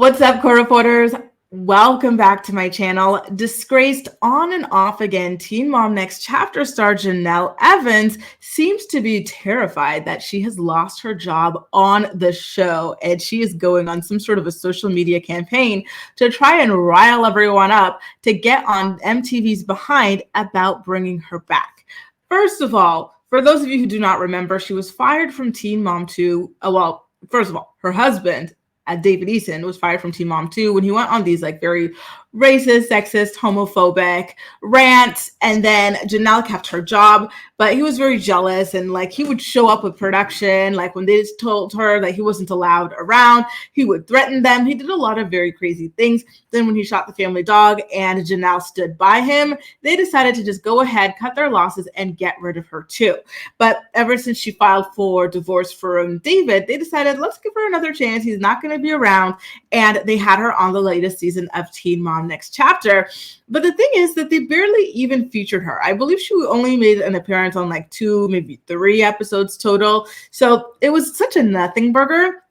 What's up, co-reporters? Welcome back to my channel. Disgraced on and off again, Teen Mom Next Chapter star Jenelle Evans seems to be terrified that she has lost her job on the show, and she is going on some sort of a social media campaign to try and rile everyone up to get on MTV's behind about bringing her back. First of all, for those of you who do not remember, she was fired from Teen Mom 2. First of all, her husband, David Eason, was fired from Teen Mom 2 when he went on these very racist, sexist, homophobic rants, and then Janelle kept her job, but he was very jealous, and he would show up with production, when they just told her that he wasn't allowed around, he would threaten them. He did a lot of very crazy things. Then when he shot the family dog and Janelle stood by him, they decided to just go ahead, cut their losses, and get rid of her too. But ever since she filed for divorce from David, they decided, let's give her another chance. He's not going to be around, and they had her on the latest season of Teen Mom Next Chapter. But the thing is that they barely even featured her. I believe she only made an appearance on 2, maybe 3 episodes total. So it was such a nothing burger.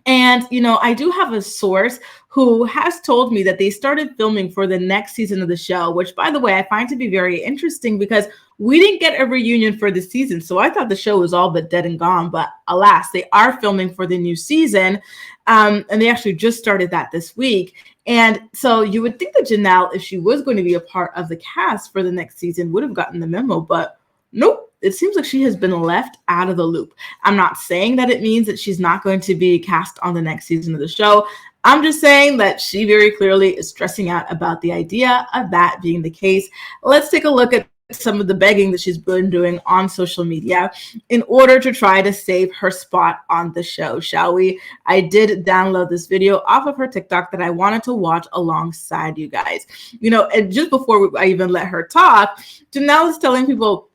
And, I do have a source who has told me that they started filming for the next season of the show, which, by the way, I find to be very interesting because we didn't get a reunion for the season. So I thought the show was all but dead and gone. But alas, they are filming for the new season. And they actually just started that this week. And so you would think that Janelle, if she was going to be a part of the cast for the next season, would have gotten the memo. But nope. It seems like she has been left out of the loop. I'm not saying that it means that she's not going to be cast on the next season of the show. I'm just saying that she very clearly is stressing out about the idea of that being the case. Let's take a look at some of the begging that she's been doing on social media in order to try to save her spot on the show, shall we? I did download this video off of her TikTok that I wanted to watch alongside you guys. And just before I even let her talk, Janelle is telling people,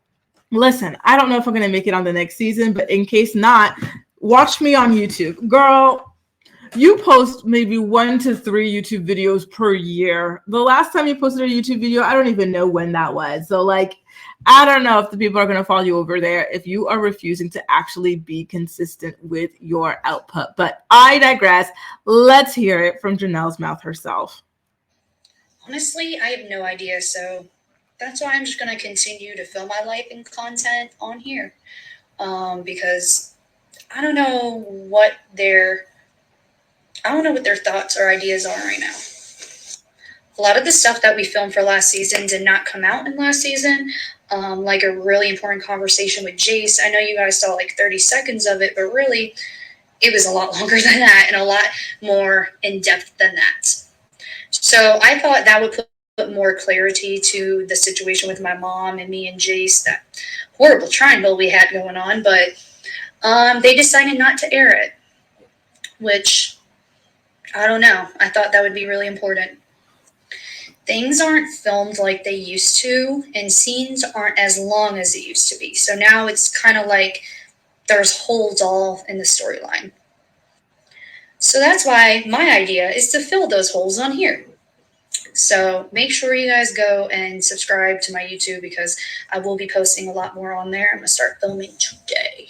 listen, I don't know if I'm going to make it on the next season, but in case not, watch me on YouTube. Girl, you post maybe 1 to 3 YouTube videos per year. The last time you posted a YouTube video, I don't even know when that was. So I don't know if the people are going to follow you over there if you are refusing to actually be consistent with your output. But I digress. Let's hear it from Janelle's mouth herself. Honestly, I have no idea. So that's why I'm just going to continue to film my life and content on here. Because I don't know what their thoughts or ideas are right now. A lot of the stuff that we filmed for last season did not come out in last season. Like a really important conversation with Jace. I know you guys saw 30 seconds of it, but really it was a lot longer than that and a lot more in depth than that. So I thought that would put more clarity to the situation with my mom and me and Jace, that horrible triangle we had going on, but they decided not to air it, which I don't know. I thought that would be really important. Things aren't filmed like they used to, and scenes aren't as long as they used to be. So now it's kind of like there's holes all in the storyline. So that's why my idea is to fill those holes on here. So make sure you guys go and subscribe to my YouTube because I will be posting a lot more on there. I'm going to start filming today.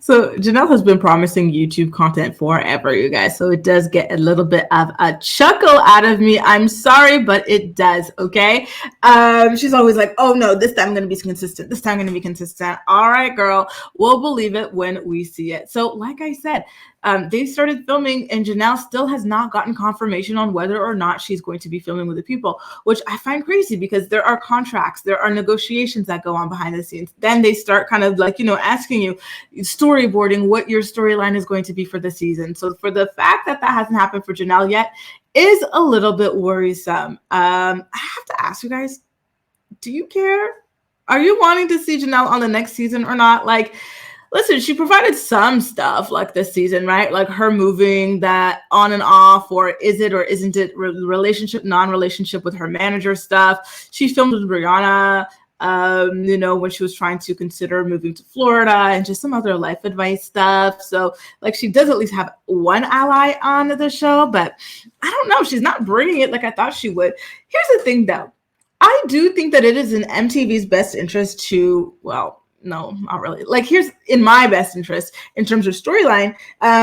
So Janelle has been promising YouTube content forever, you guys. So it does get a little bit of a chuckle out of me. I'm sorry, but it does, okay? She's always like, oh no, this time I'm going to be consistent. This time I'm going to be consistent. All right, girl. We'll believe it when we see it. So like I said, they started filming and Janelle still has not gotten confirmation on whether or not she's going to be filming with the people, which I find crazy because there are contracts, there are negotiations that go on behind the scenes. Then they start kind of asking you, storyboarding what your storyline is going to be for the season. So for the fact that that hasn't happened for Janelle yet is a little bit worrisome. I have to ask you guys, do you care? Are you wanting to see Janelle on the next season or not? Listen, she provided some stuff this season, right? Her moving that on and off, or is it or isn't it relationship, non-relationship with her manager stuff. She filmed with Brianna, when she was trying to consider moving to Florida and just some other life advice stuff. So she does at least have one ally on the show, but I don't know. She's not bringing it like I thought she would. Here's the thing though. I do think that it is in MTV's best interest to, no, not really. Like, here's in my best interest in terms of storyline,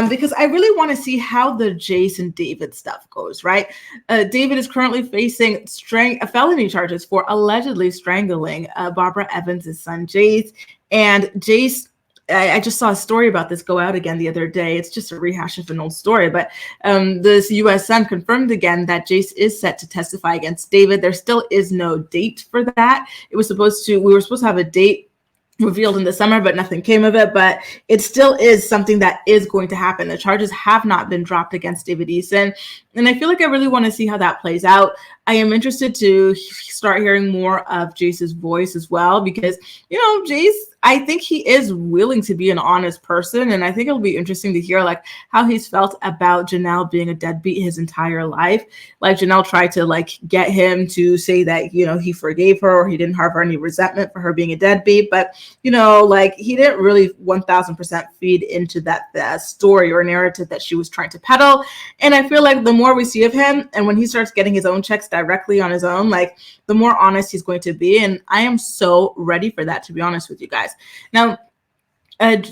because I really want to see how the Jace and David stuff goes, right? David is currently facing felony charges for allegedly strangling Barbara Evans' son, Jace. And Jace, I just saw a story about this go out again the other day. It's just a rehash of an old story, but this U.S. Sun confirmed again that Jace is set to testify against David. There still is no date for that. We were supposed to have a date revealed in the summer, but nothing came of it. But it still is something that is going to happen. The charges have not been dropped against David Eason, and I feel like I really want to see how that plays out. I am interested to start hearing more of Jace's voice as well, because, you know, Jace, I think he is willing to be an honest person, and I think it'll be interesting to hear like how he's felt about Janelle being a deadbeat his entire life. Like, Janelle tried to like get him to say that, you know, he forgave her or he didn't harbor any resentment for her being a deadbeat, but, you know, like, he didn't really 1000% feed into that story or narrative that she was trying to peddle. And I feel like the more we see of him, and when he starts getting his own checks directly on his own, like, the more honest he's going to be. And I am so ready for that, to be honest with you guys. Now,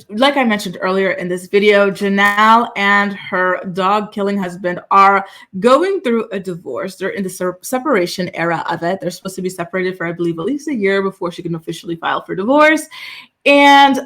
like I mentioned earlier in this video, Janelle and her dog-killing husband are going through a divorce. They're in the separation era of it. They're supposed to be separated for, I believe, at least a year before she can officially file for divorce. And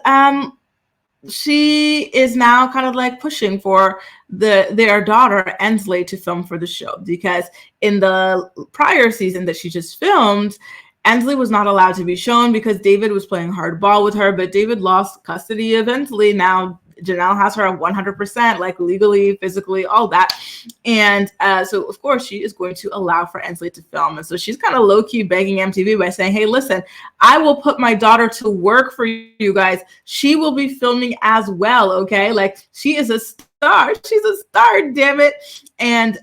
she is now kind of like pushing for their daughter Ensley to film for the show, because in the prior season that she just filmed, Ensley was not allowed to be shown because David was playing hardball with her, but David lost custody of Ensley. Now Janelle has her at 100%, like legally, physically, all that. And so, of course, she is going to allow for Ensley to film. And so she's kind of low-key begging MTV by saying, hey, listen, I will put my daughter to work for you guys. She will be filming as well, okay? Like, she is a star. She's a star, damn it. And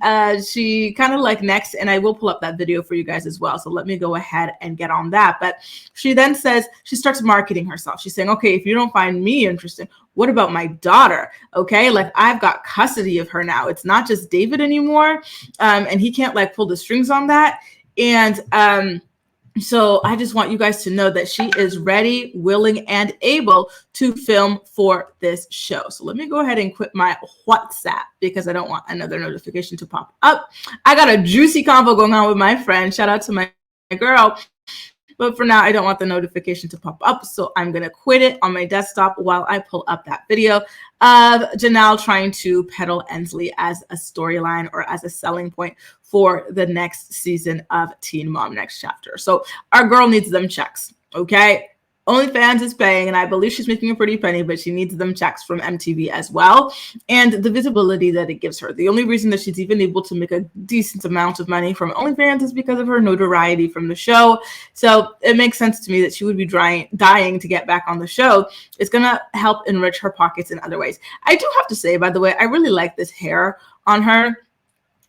she kind of like next, and I will pull up that video for you guys as well. So let me go ahead and get on that. But she then says, she starts marketing herself. She's saying, okay, if you don't find me interesting, what about my daughter? Okay, like, I've got custody of her now. It's not just David anymore. And he can't like pull the strings on that. And so I just want you guys to know that she is ready, willing, and able to film for this show. So let me go ahead and quit my WhatsApp because I don't want another notification to pop up. I got a juicy convo going on with my friend. Shout out to my girl. But for now, I don't want the notification to pop up, so I'm going to quit it on my desktop while I pull up that video of Janelle trying to peddle Ensley as a storyline or as a selling point for the next season of Teen Mom Next Chapter. So our girl needs them checks, okay? OnlyFans is paying, and I believe she's making a pretty penny, but she needs them checks from MTV as well, and the visibility that it gives her. The only reason that she's even able to make a decent amount of money from OnlyFans is because of her notoriety from the show. So it makes sense to me that she would be dying to get back on the show. It's going to help enrich her pockets in other ways. I do have to say, by the way, I really like this hair on her.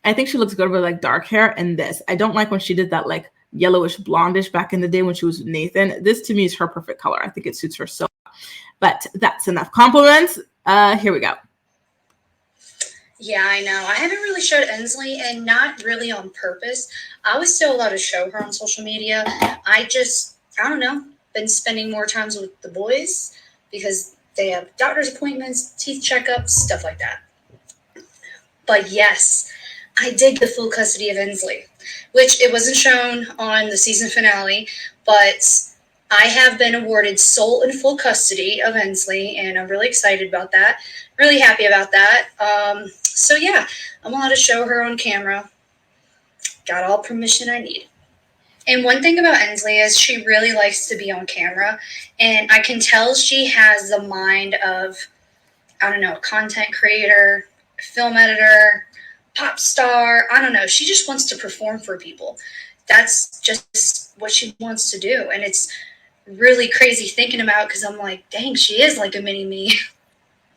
I think she looks good with like dark hair, and this. I don't like when she did that like yellowish blondish back in the day when she was with Nathan. This to me is her perfect color. I think it suits her so well. But that's enough compliments. Here we go. Yeah, I know. I haven't really showed Ensley, and not really on purpose. I was still allowed to show her on social media. I don't know, been spending more times with the boys because they have doctor's appointments, teeth checkups, stuff like that. But yes, I did get full custody of Ensley, which it wasn't shown on the season finale, but I have been awarded sole and full custody of Ensley, and I'm really excited about that. Really happy about that. So yeah, I'm allowed to show her on camera. Got all permission I need. And one thing about Ensley is she really likes to be on camera, and I can tell she has the mind of, I don't know, content creator, film editor, pop star. I don't know. She just wants to perform for people. That's just what she wants to do. And it's really crazy thinking about, because I'm like, dang, she is like a mini me.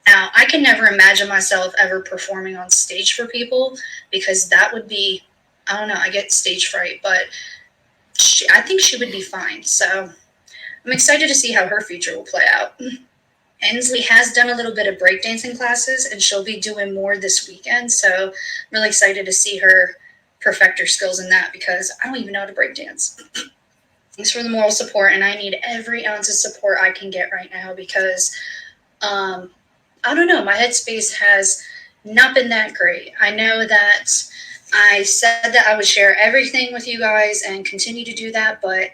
Now, I can never imagine myself ever performing on stage for people, because that would be, I don't know, I get stage fright, but I think she would be fine. So I'm excited to see how her future will play out. Ensley has done a little bit of breakdancing classes, and she'll be doing more this weekend. So I'm really excited to see her perfect her skills in that, because I don't even know how to breakdance. Thanks for the moral support, and I need every ounce of support I can get right now because I don't know, my headspace has not been that great. I know that I said that I would share everything with you guys and continue to do that, but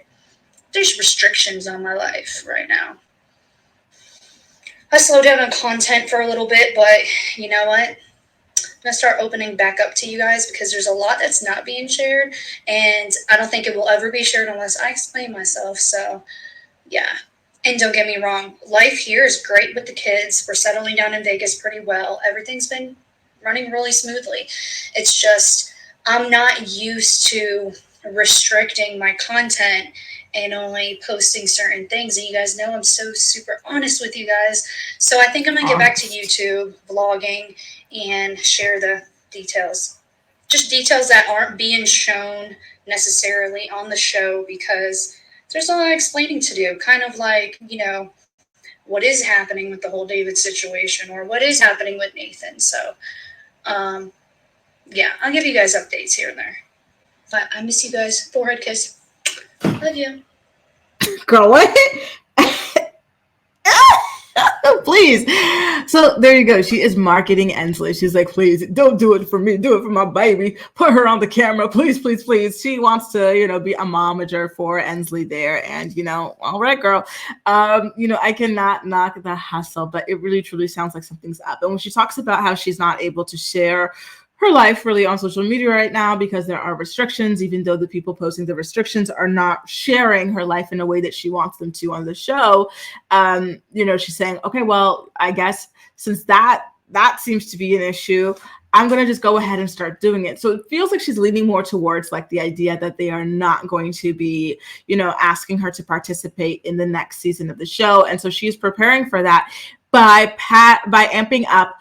there's restrictions on my life right now. I slowed down on content for a little bit, but you know what? I'm going to start opening back up to you guys because there's a lot that's not being shared, and I don't think it will ever be shared unless I explain myself. So, yeah. And don't get me wrong, life here is great with the kids. We're settling down in Vegas pretty well. Everything's been running really smoothly. It's just, I'm not used to restricting my content and only posting certain things. And you guys know I'm so super honest with you guys. So I think I'm going to get back to YouTube, vlogging, and share the details. Just details that aren't being shown necessarily on the show because there's a lot of explaining to do. Kind of like, what is happening with the whole David situation or what is happening with Nathan. So, yeah, I'll give you guys updates here and there. But I miss you guys. Forehead kiss. Love you. Girl, what? Please. So there you go. She is marketing Ensley. She's like, please don't do it for me. Do it for my baby. Put her on the camera. Please, please, please. She wants to, be a momager for Ensley there. And, all right, girl. I cannot knock the hustle, but it really, truly sounds like something's up. And when she talks about how she's not able to share her life really on social media right now because there are restrictions, even though the people posting the restrictions are not sharing her life in a way that she wants them to on the show. She's saying, okay, well, I guess since that seems to be an issue, I'm going to just go ahead and start doing it. So it feels like she's leaning more towards like the idea that they are not going to be, asking her to participate in the next season of the show. And so she's preparing for that by amping up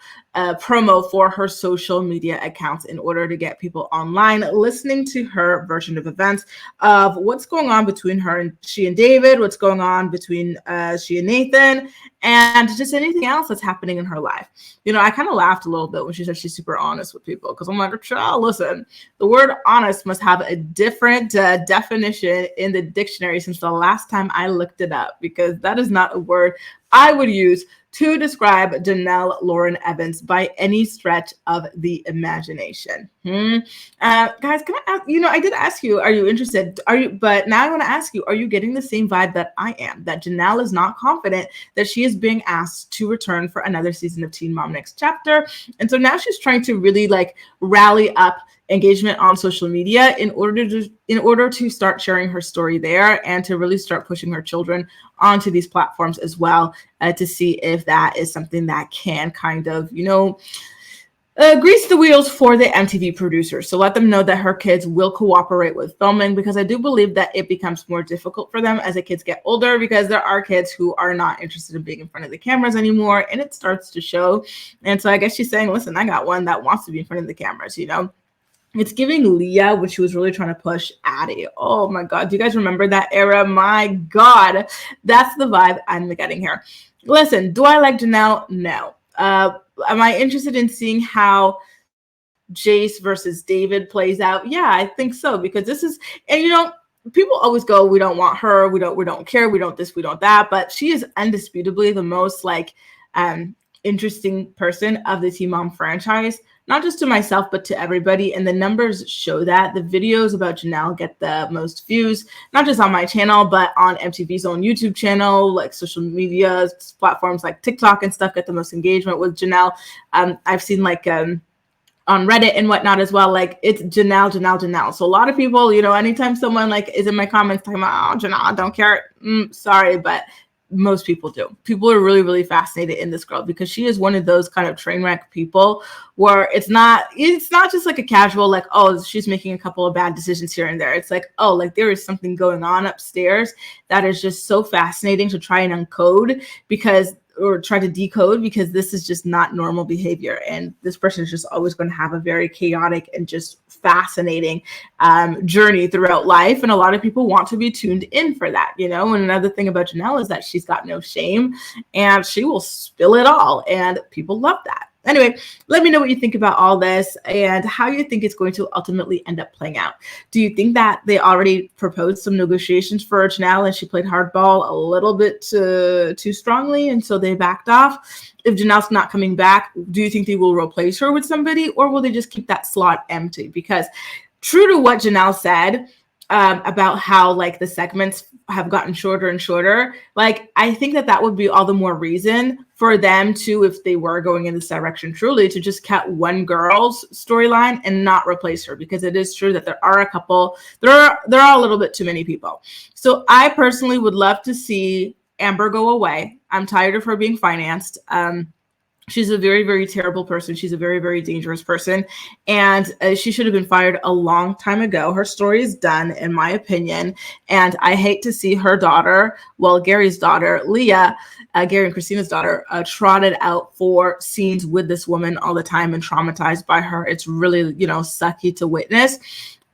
promo for her social media accounts in order to get people online listening to her version of events of what's going on between she and David, what's going on between she and Nathan, and just anything else that's happening in her life. I kind of laughed a little bit when she said she's super honest with people because I'm like, child, listen, the word honest must have a different definition in the dictionary since the last time I looked it up, because that is not a word I would use to describe Jenelle Lauren Evans by any stretch of the imagination. Guys, can I ask, I did ask you, are you interested? But now I want to ask you, are you getting the same vibe that I am, that Janelle is not confident that she is being asked to return for another season of Teen Mom Next Chapter? And so now she's trying to really like rally up engagement on social media in order to start sharing her story there and to really start pushing her children onto these platforms as well, to see if that is something that can kind of, grease the wheels for the MTV producers. So let them know that her kids will cooperate with filming, because I do believe that it becomes more difficult for them as the kids get older, because there are kids who are not interested in being in front of the cameras anymore, and it starts to show. And so I guess she's saying, listen, I got one that wants to be in front of the cameras, It's giving Leah, which she was really trying to push Addie. Oh my God. Do you guys remember that era? My God. That's the vibe I'm getting here. Listen, do I like Janelle? No. Am I interested in seeing how Jace versus David plays out? Yeah, I think so, because this is, and people always go, we don't want her. We don't care. We don't this, we don't that. But she is undisputably the most interesting person of the Teen Mom franchise. Not just to myself, but to everybody. And the numbers show that. The videos about Janelle get the most views, not just on my channel, but on MTV's own YouTube channel, like social media platforms like TikTok and stuff get the most engagement with Janelle. I've seen on Reddit and whatnot as well, it's Janelle. So a lot of people, anytime someone is in my comments talking about, oh, Janelle, I don't care. Sorry, but most people do. People are really, really fascinated in this girl because she is one of those kind of train wreck people where it's not just like a casual, oh, she's making a couple of bad decisions here and there. It's there is something going on upstairs that is just so fascinating to try and try to decode, because this is just not normal behavior. And this person is just always going to have a very chaotic and just fascinating journey throughout life. And a lot of people want to be tuned in for that, And another thing about Janelle is that she's got no shame and she will spill it all. And people love that. anyway, let me know what you think about all this and how you think it's going to ultimately end up playing out. Do you think that they already proposed some negotiations for Janelle and she played hardball a little bit too strongly and so they backed off? If Janelle's not coming back, do you think they will replace her with somebody, or will they just keep that slot empty? Because true to what Janelle said, about how like the segments have gotten shorter and shorter, like I think that would be all the more reason for them to, if they were going in this direction truly, to just cut one girl's storyline and not replace her, because it is true that there are a little bit too many people. So I personally would love to see Amber go away. I'm tired of her being financed. She's a very, very terrible person. She's a very, very dangerous person. And she should have been fired a long time ago. Her story is done, in my opinion. And I hate to see her daughter, well, Gary's daughter, Leah, Gary and Christina's daughter, trotted out for scenes with this woman all the time and traumatized by her. It's really, sucky to witness.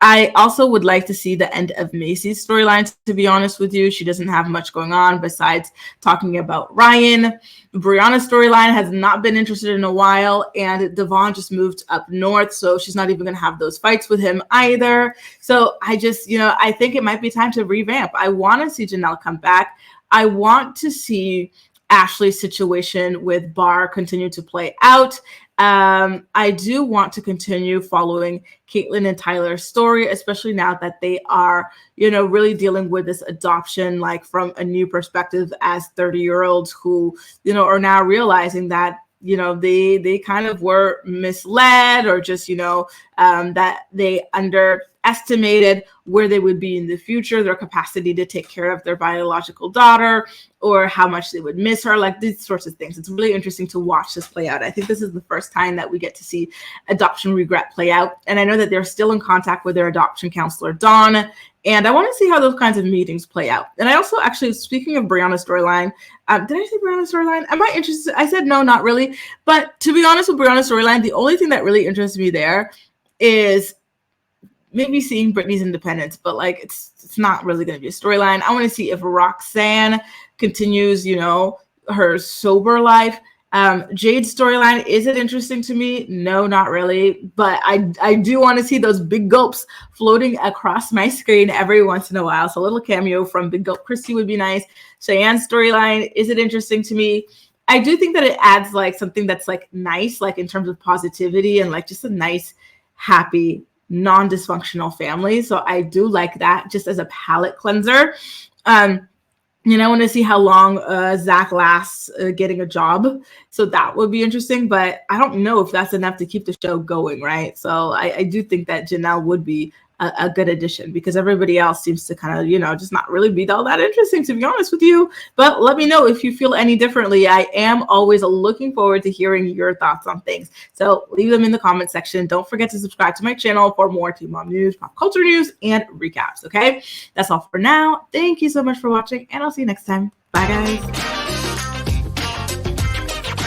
I also would like to see the end of Macy's storyline, to be honest with you. She doesn't have much going on besides talking about Ryan. Brianna's storyline has not been interested in a while, and Devon just moved up north, so she's not even going to have those fights with him either. So I just, I think it might be time to revamp. I want to see Janelle come back. I want to see Ashley's situation with Bar continue to play out. I do want to continue following Caitlin and Tyler's story, especially now that they are, really dealing with this adoption, like from a new perspective as 30-year-olds who, are now realizing that, they kind of were misled, or just, that they underestimated where they would be in the future, their capacity to take care of their biological daughter, or how much they would miss her, like these sorts of things. It's really interesting to watch this play out. I think this is the first time that we get to see adoption regret play out. And I know that they're still in contact with their adoption counselor, Dawn. And I want to see how those kinds of meetings play out. And I also actually, speaking of Brianna's storyline, did I say Brianna's storyline? Am I interested? I said no, not really. But to be honest with Brianna's storyline, the only thing that really interests me there is maybe seeing Brittany's independence, but like it's not really going to be a storyline. I want to see if Roxanne continues, her sober life. Jade's storyline, is it interesting to me? No, not really. But I do want to see those big gulps floating across my screen every once in a while. So a little cameo from Big Gulp Christy would be nice. Cheyenne's storyline, is it interesting to me? I do think that it adds like something that's like nice, like in terms of positivity and like just a nice, happy, non-dysfunctional family. So I do like that just as a palate cleanser. I want to see how long Zach lasts getting a job. So that would be interesting, but I don't know if that's enough to keep the show going, right? So I do think that Janelle would be a good addition, because everybody else seems to kind of, just not really be all that interesting, to be honest with you. But let me know if you feel any differently. I am always looking forward to hearing your thoughts on things. So leave them in the comment section. Don't forget to subscribe to my channel for more Teen Mom news, pop culture news, and recaps, okay? That's all for now. Thank you so much for watching, and I'll see you next time. Bye, guys.